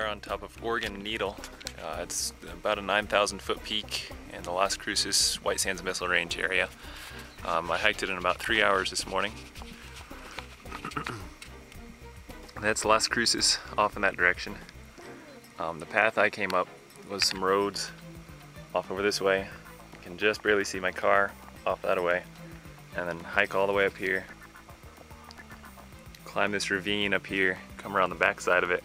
are on top of Oregon Needle. It's about a 9,000 foot peak in the Las Cruces White Sands Missile Range area. I hiked it in about 3 hours this morning. That's Las Cruces off in that direction. The path I came up was some roads off over this way. You can just barely see my car off that way. And then hike all the way up here. Climb this ravine up here, come around the back side of it,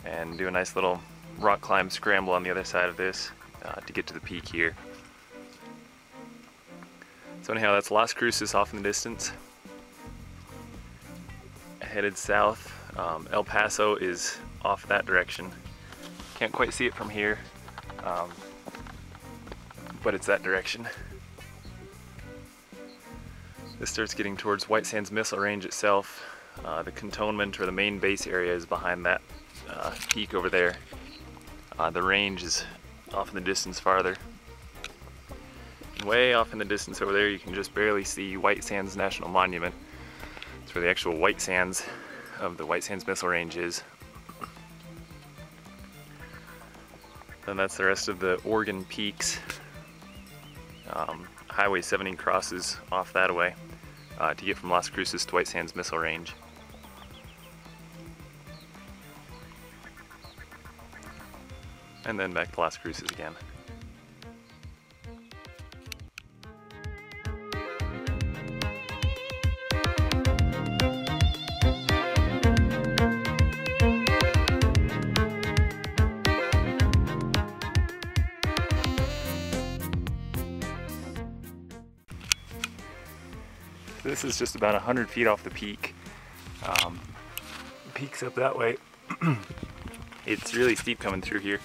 and do a nice little rock climb scramble on the other side of this to get to the peak here. So anyhow, that's Las Cruces off in the distance. Headed south. El Paso is off that direction. Can't quite see it from here, but it's that direction. This starts getting towards White Sands Missile Range itself. The cantonment or the main base area is behind that peak over there. The range is off in the distance farther. Way off in the distance over there you can just barely see White Sands National Monument. It's where the actual White Sands of the White Sands Missile Range is. Then that's the rest of the Oregon peaks. Highway 70 crosses off that way to get from Las Cruces to White Sands Missile Range. And then back to Las Cruces again. This is just about 100 feet off the peak. Peak's up that way. It's really steep coming through here.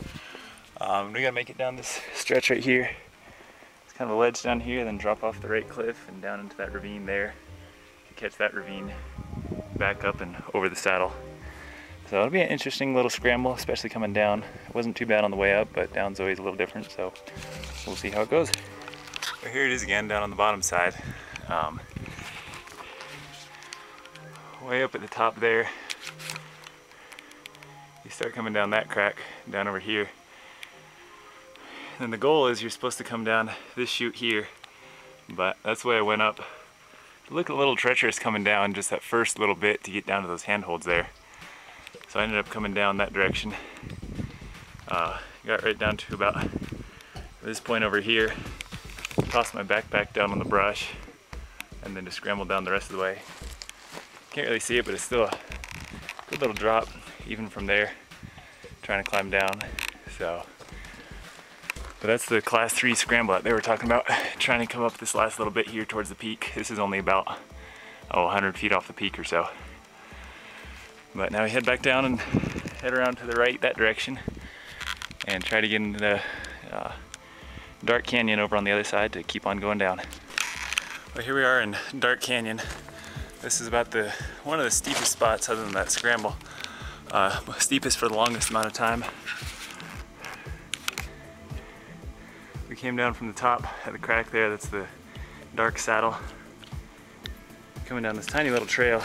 We gotta make it down this stretch right here. It's kind of a ledge down here, then drop off the right cliff and down into that ravine there to catch that ravine back up and over the saddle. So it'll be an interesting little scramble, especially coming down. It wasn't too bad on the way up, but down's always a little different, so we'll see how it goes. Well, here it is again, down on the bottom side. Way up at the top there, you start coming down that crack, down over here. And the goal is you're supposed to come down this chute here, but that's the way I went up. It looked a little treacherous coming down just that first little bit to get down to those handholds there. So I ended up coming down that direction. Got right down to about this point over here, tossed my backpack down on the brush, and then just scrambled down the rest of the way. Can't really see it, but it's still a good little drop, even from there, trying to climb down. So, but that's the class 3 scramble that they were talking about, trying to come up this last little bit here towards the peak. This is only about 100 feet off the peak or so. But now we head back down and head around to the right that direction and try to get into the Dark Canyon over on the other side to keep on going down. Well, here we are in Dark Canyon. This is about one of the steepest spots other than that scramble. Steepest for the longest amount of time. We came down from the top at the crack there, that's the dark saddle. Coming down this tiny little trail.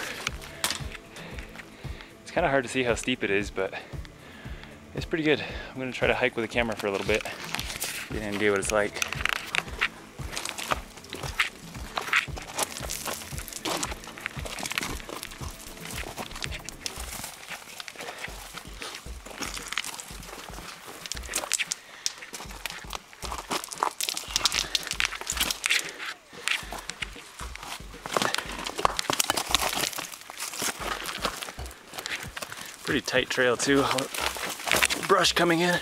It's kind of hard to see how steep it is, but it's pretty good. I'm going to try to hike with a camera for a little bit, get an idea what it's like. Pretty tight trail too, brush coming in.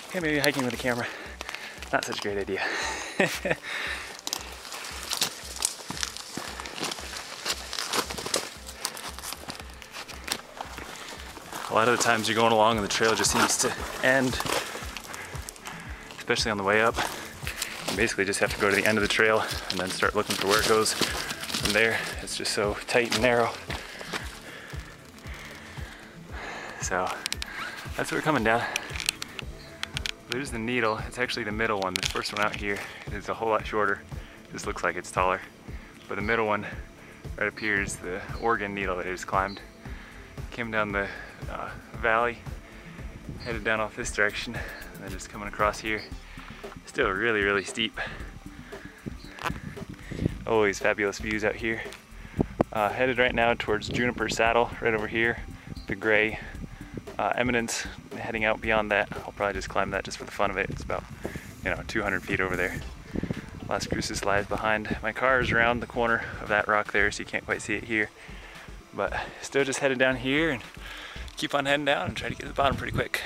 Okay, maybe hiking with a camera, not such a great idea. A lot of the times you're going along and the trail just seems to end, especially on the way up. You basically just have to go to the end of the trail and then start looking for where it goes from there. It's just so tight and narrow. So that's what we're coming down. There's the needle. It's actually the middle one. The first one out here is a whole lot shorter. This looks like it's taller. But the middle one right up here is the Oregon needle that I just climbed. Came down the valley, headed down off this direction, and then just coming across here. Still really, really steep. Always fabulous views out here. Headed right now towards Juniper Saddle, right over here. The gray eminence. Heading out beyond that, I'll probably just climb that just for the fun of it. It's about, 200 feet over there. Las Cruces lies behind. My car is around the corner of that rock there, so you can't quite see it here. But still just headed down here and keep on heading down and try to get to the bottom pretty quick.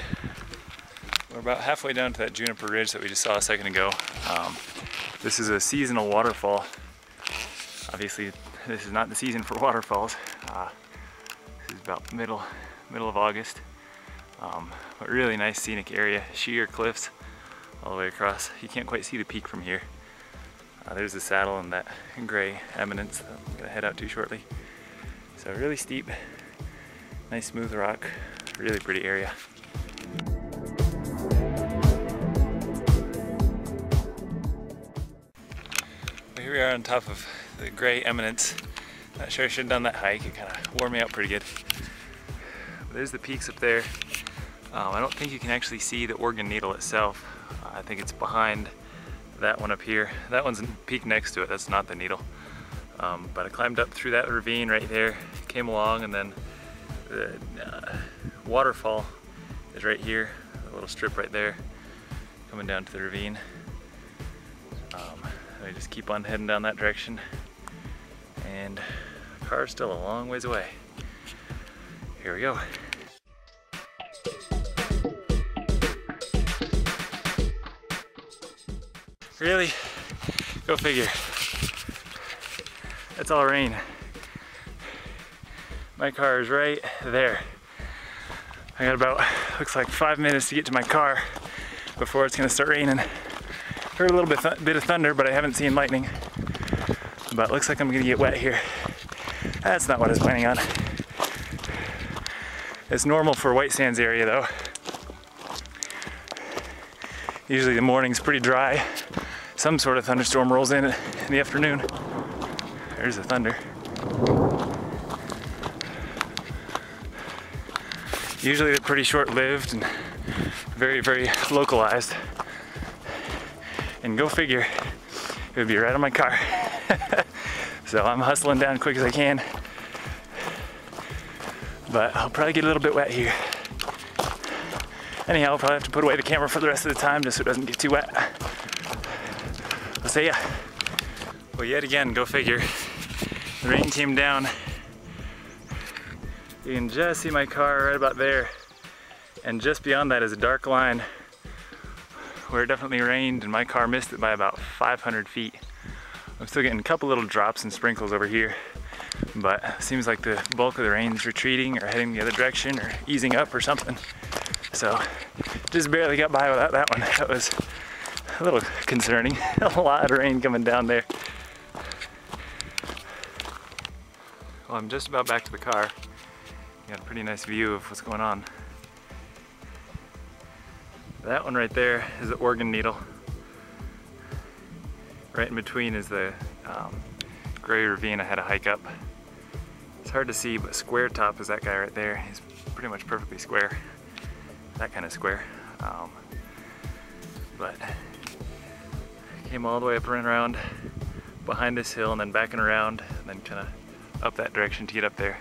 We're about halfway down to that Juniper Ridge that we just saw a second ago. This is a seasonal waterfall. Obviously, this is not the season for waterfalls. This is about middle of August. But really nice scenic area, sheer cliffs all the way across. You can't quite see the peak from here. There's the saddle and that gray eminence that I'm gonna head out to shortly. So really steep, nice smooth rock, really pretty area. Well, here we are on top of the gray eminence. Not sure I should have done that hike, it kind of wore me out pretty good. But there's the peaks up there. I don't think you can actually see the Organ Needle itself. I think it's behind that one up here. That one's a peak next to it, that's not the needle. But I climbed up through that ravine right there, came along, and then the waterfall is right here, a little strip right there, coming down to the ravine. I just keep on heading down that direction, and the car's still a long ways away. Here we go. Really? Go figure. That's all rain. My car is right there. I got about, looks like 5 minutes to get to my car before it's gonna start raining. Heard a little bit of thunder, but I haven't seen lightning. But it looks like I'm gonna get wet here. That's not what I was planning on. It's normal for White Sands area though. Usually the morning's pretty dry. Some sort of thunderstorm rolls in the afternoon. There's the thunder. Usually they're pretty short-lived and very, very localized. And go figure, it would be right on my car. So I'm hustling down as quick as I can. But I'll probably get a little bit wet here. Anyhow, I'll probably have to put away the camera for the rest of the time just so it doesn't get too wet. I'll see ya. Well, yet again, go figure. The rain came down. You can just see my car right about there. And just beyond that is a dark line where it definitely rained and my car missed it by about 500 feet. I'm still getting a couple little drops and sprinkles over here, but it seems like the bulk of the rain is retreating or heading the other direction or easing up or something. So just barely got by without that one. That was a little concerning. A lot of rain coming down there. Well, I'm just about back to the car. You got a pretty nice view of what's going on. That one right there is the Organ Needle. Right in between is the gray ravine I had to hike up. It's hard to see, but square top is that guy right there. He's pretty much perfectly square. That kind of square. But came all the way up and around behind this hill and then backing around and then kind of up that direction to get up there.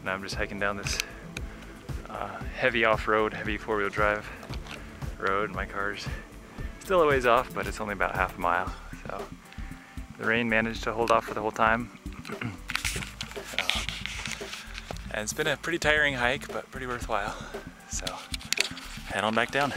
Now I'm just hiking down this heavy off-road, heavy four-wheel drive road. My car's still a ways off, but it's only about half a mile. So the rain managed to hold off for the whole time. And it's been a pretty tiring hike, but pretty worthwhile. So head on back down.